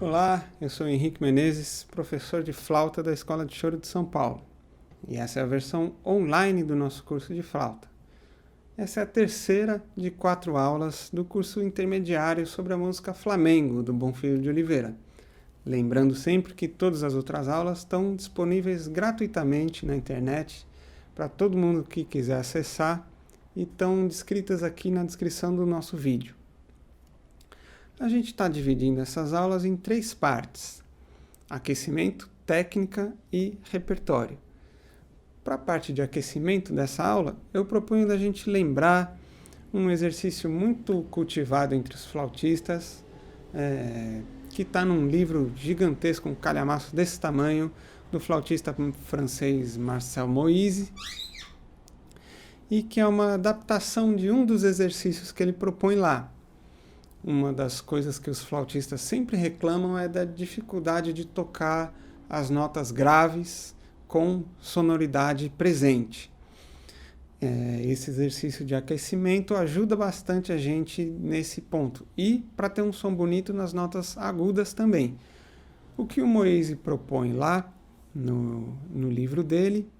Olá, eu sou Henrique Menezes, professor de flauta da Escola de Choro de São Paulo. E essa é a versão online do nosso curso de flauta. Essa é a terceira de 4 aulas do curso intermediário sobre a música Flamengo, do Bonfilho de Oliveira. Lembrando sempre que todas as outras aulas estão disponíveis gratuitamente na internet para todo mundo que quiser acessar e estão descritas aqui na descrição do nosso vídeo. A gente está dividindo essas aulas em 3 partes: aquecimento, técnica e repertório. Para a parte de aquecimento dessa aula, eu proponho da gente lembrar um exercício muito cultivado entre os flautistas, que está num livro gigantesco, um calhamaço desse tamanho, do flautista francês Marcel Moïse, e que é uma adaptação de um dos exercícios que ele propõe lá. Uma das coisas que os flautistas sempre reclamam é da dificuldade de tocar as notas graves com sonoridade presente. Esse exercício de aquecimento ajuda bastante a gente nesse ponto. E para ter um som bonito nas notas agudas também. O que o Moïse propõe lá no livro dele,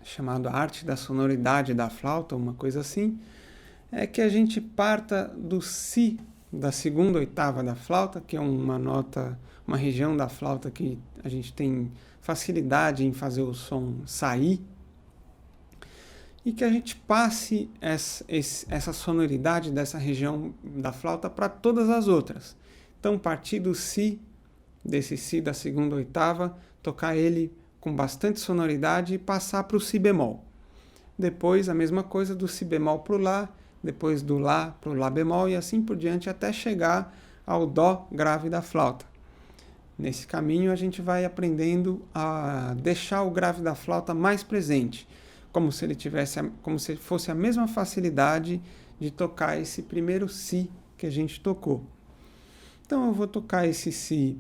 chamado A Arte da Sonoridade da Flauta, uma coisa assim, é que a gente parta do Si da segunda oitava da flauta, que é uma nota, uma região da flauta que a gente tem facilidade em fazer o som sair, e que a gente passe essa sonoridade dessa região da flauta para todas as outras. Então, partir do Si, desse Si da segunda oitava, tocar ele com bastante sonoridade e passar para o Si bemol. Depois, a mesma coisa do Si bemol para o Lá, depois do Lá para o Lá bemol e assim por diante até chegar ao Dó grave da flauta. Nesse caminho a gente vai aprendendo a deixar o grave da flauta mais presente, como se fosse a mesma facilidade de tocar esse primeiro Si que a gente tocou. Então eu vou tocar esse Si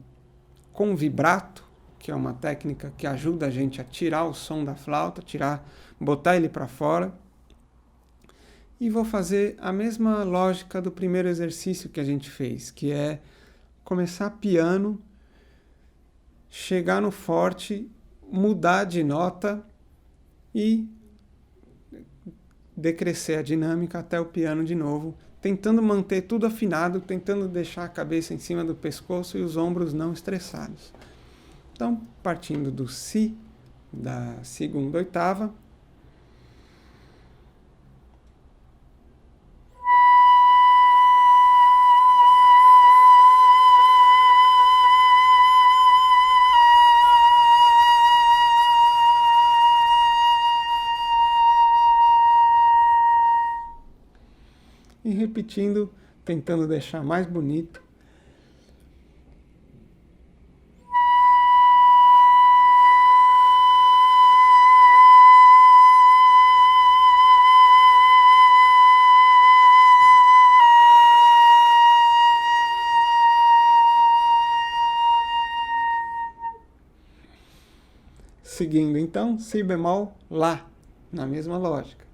com vibrato, que é uma técnica que ajuda a gente a tirar o som da flauta, botar ele para fora. E vou fazer a mesma lógica do primeiro exercício que a gente fez, que é começar piano, chegar no forte, mudar de nota e decrescer a dinâmica até o piano de novo, tentando manter tudo afinado, tentando deixar a cabeça em cima do pescoço e os ombros não estressados. Então, partindo do Si da segunda oitava, e repetindo, tentando deixar mais bonito. Seguindo então, Si bemol, Lá, na mesma lógica.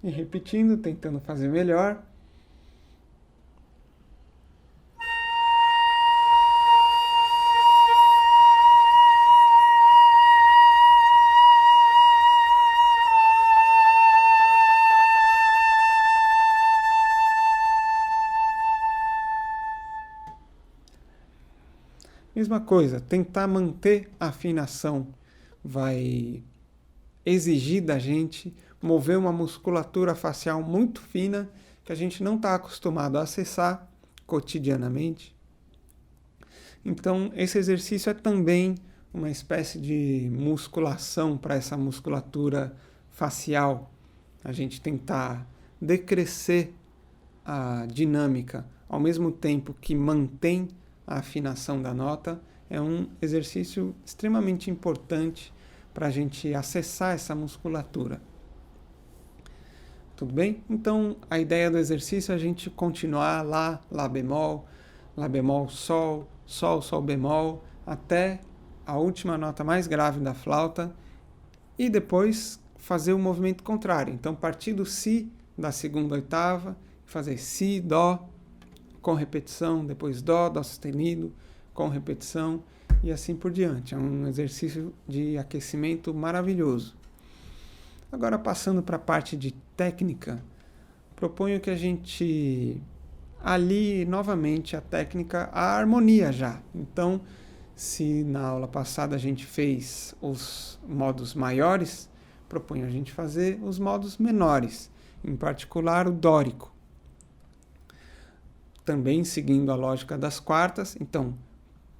E repetindo, tentando fazer melhor. Mesma coisa, tentar manter a afinação vai exigir da gente mover uma musculatura facial muito fina que a gente não está acostumado a acessar cotidianamente. Então, esse exercício é também uma espécie de musculação para essa musculatura facial. A gente tentar decrescer a dinâmica ao mesmo tempo que mantém a afinação da nota é um exercício extremamente importante para a gente acessar essa musculatura. Tudo bem? Então, a ideia do exercício é a gente continuar lá bemol, sol, sol, sol bemol, até a última nota mais grave da flauta e depois fazer o movimento contrário. Então, partir do si da segunda oitava, fazer si, dó, com repetição, depois dó, dó sustenido, com repetição e assim por diante. É um exercício de aquecimento maravilhoso. Agora, passando para a parte de técnica, proponho que a gente alie novamente a técnica à harmonia já. Então, se na aula passada a gente fez os modos maiores, proponho a gente fazer os modos menores, em particular o dórico. Também seguindo a lógica das quartas, então,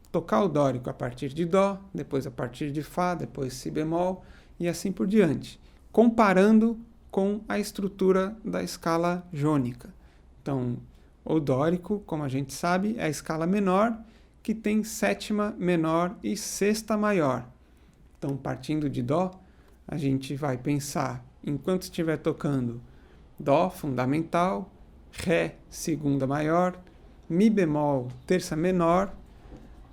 tocar o dórico a partir de dó, depois a partir de fá, depois si bemol e assim por diante, comparando com a estrutura da escala jônica. Então, o dórico, como a gente sabe, é a escala menor, que tem sétima menor e sexta maior. Então, partindo de dó, a gente vai pensar, enquanto estiver tocando dó fundamental, ré segunda maior, mi bemol terça menor,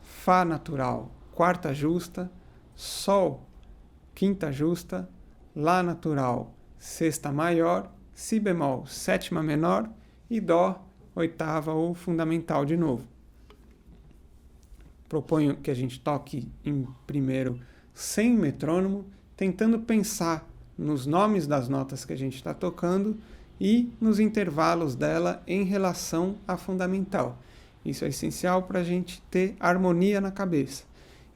fá natural quarta justa, sol quinta justa, lá natural sexta maior, si bemol sétima menor e dó oitava ou fundamental de novo. Proponho que a gente toque em primeiro sem metrônomo, tentando pensar nos nomes das notas que a gente está tocando e nos intervalos dela em relação à fundamental. Isso é essencial para a gente ter harmonia na cabeça,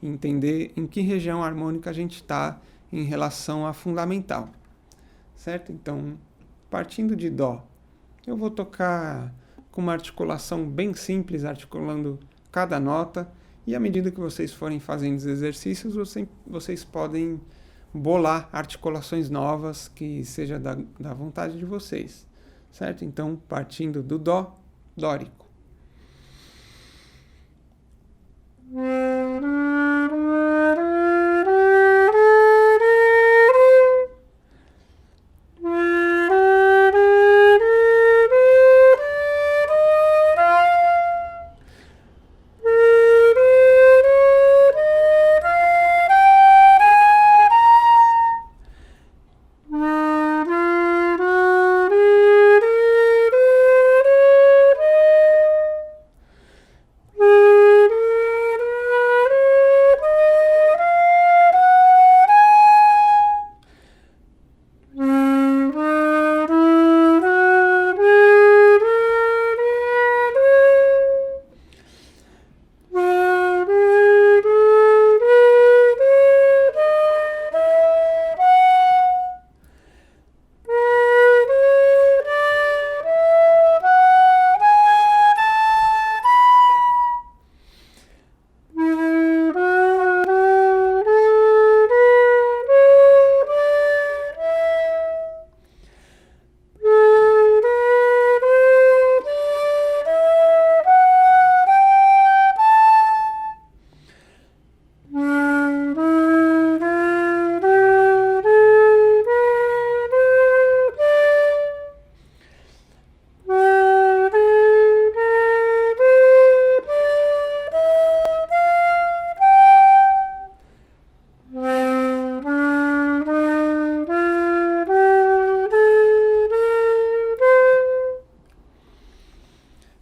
entender em que região harmônica a gente está em relação à fundamental. Certo? Então, partindo de dó, eu vou tocar com uma articulação bem simples, articulando cada nota, e à medida que vocês forem fazendo os exercícios, vocês podem bolar articulações novas que seja da vontade de vocês, certo? Então, partindo do dó, dórico.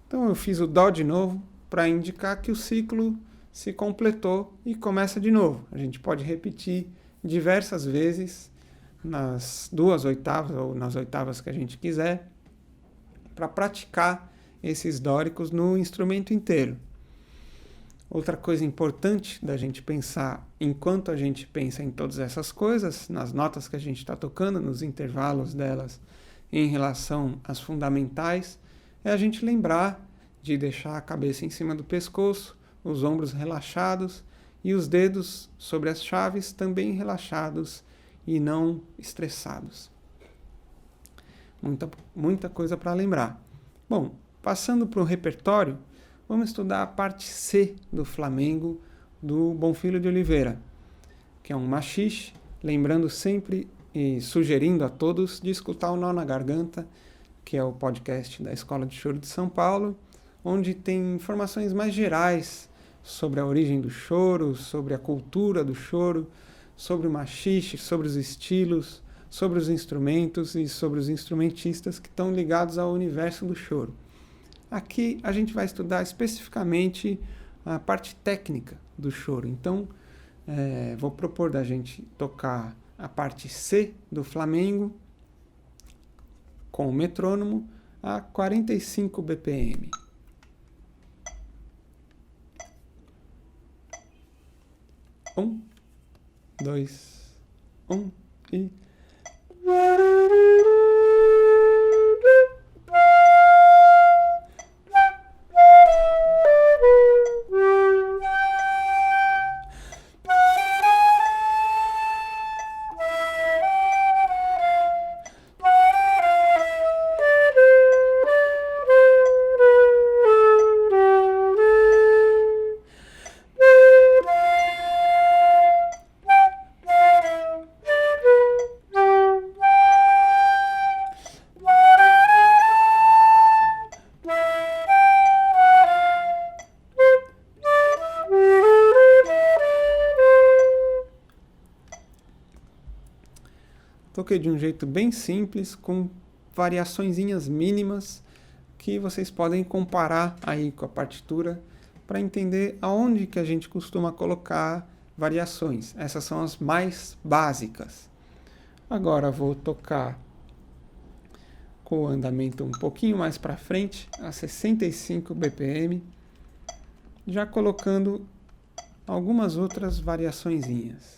Eu fiz o dó de novo para indicar que o ciclo se completou e começa de novo. A gente pode repetir diversas vezes nas duas oitavas ou nas oitavas que a gente quiser para praticar esses dóricos no instrumento inteiro. Outra coisa importante da gente pensar enquanto a gente pensa em todas essas coisas, nas notas que a gente está tocando, nos intervalos delas em relação às fundamentais, é a gente lembrar de deixar a cabeça em cima do pescoço, os ombros relaxados e os dedos sobre as chaves também relaxados e não estressados. Muita coisa para lembrar. Bom, passando para o repertório, vamos estudar a parte C do Flamengo do Bonfilho de Oliveira, que é um machixe, lembrando sempre e sugerindo a todos de escutar o Nó na Garganta, que é o podcast da Escola de Choro de São Paulo, onde tem informações mais gerais sobre a origem do choro, sobre a cultura do choro, sobre o machixe, sobre os estilos, sobre os instrumentos e sobre os instrumentistas que estão ligados ao universo do choro. Aqui a gente vai estudar especificamente a parte técnica do choro. Então, vou propor da gente tocar a parte C do flamengo com o metrônomo a 45 BPM. 1, 2, 1 e... Toquei de um jeito bem simples, com variaçõezinhas mínimas que vocês podem comparar aí com a partitura para entender aonde que a gente costuma colocar variações. Essas são as mais básicas. Agora vou tocar com o andamento um pouquinho mais para frente, a 65 BPM, já colocando algumas outras variaçõezinhas.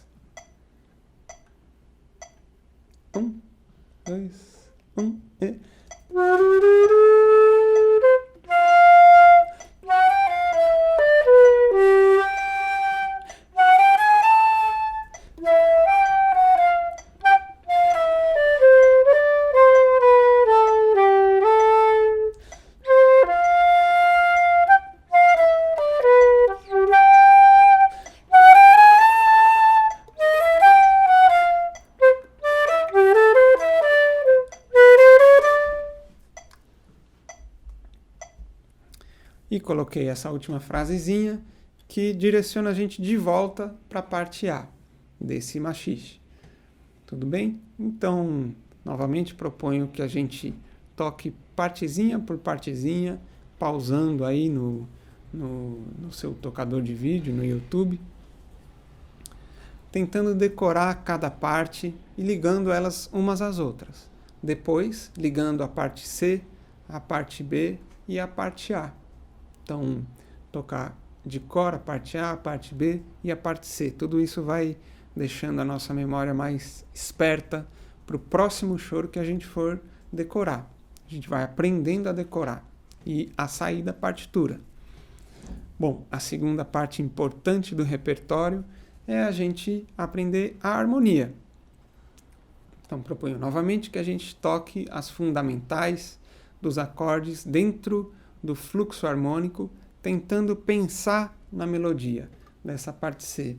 1, 2, 1 e... E coloquei essa última frasezinha que direciona a gente de volta para a parte A desse machixe. Tudo bem? Então, novamente proponho que a gente toque partezinha por partezinha, pausando aí no seu tocador de vídeo, no YouTube, tentando decorar cada parte e ligando elas umas às outras. Depois, ligando a parte C, a parte B e a parte A. Então, tocar de cor a parte A, a parte B e a parte C. Tudo isso vai deixando a nossa memória mais esperta para o próximo choro que a gente for decorar. A gente vai aprendendo a decorar e a sair da partitura. Bom, a segunda parte importante do repertório é a gente aprender a harmonia. Então, proponho novamente que a gente toque as fundamentais dos acordes dentro do fluxo harmônico, tentando pensar na melodia dessa parte C.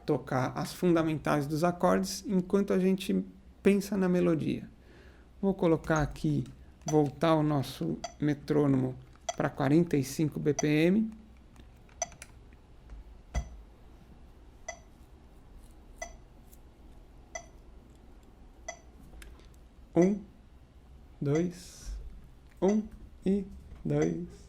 Tocar as fundamentais dos acordes enquanto a gente pensa na melodia. Vou colocar aqui, voltar o nosso metrônomo para 45 BPM. Um, dois, e 2.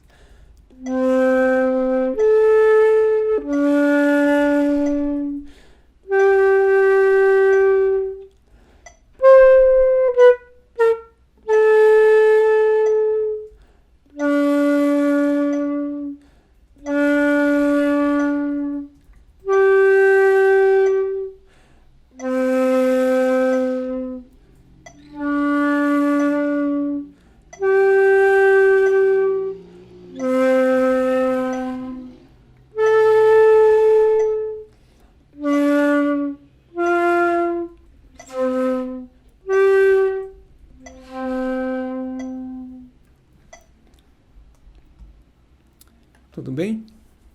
Tudo bem?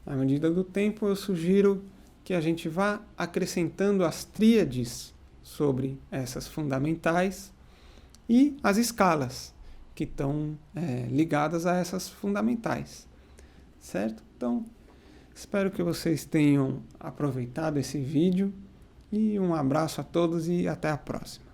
À medida do tempo, eu sugiro que a gente vá acrescentando as tríades sobre essas fundamentais e as escalas que estão ligadas a essas fundamentais, certo? Então, espero que vocês tenham aproveitado esse vídeo e um abraço a todos e até a próxima.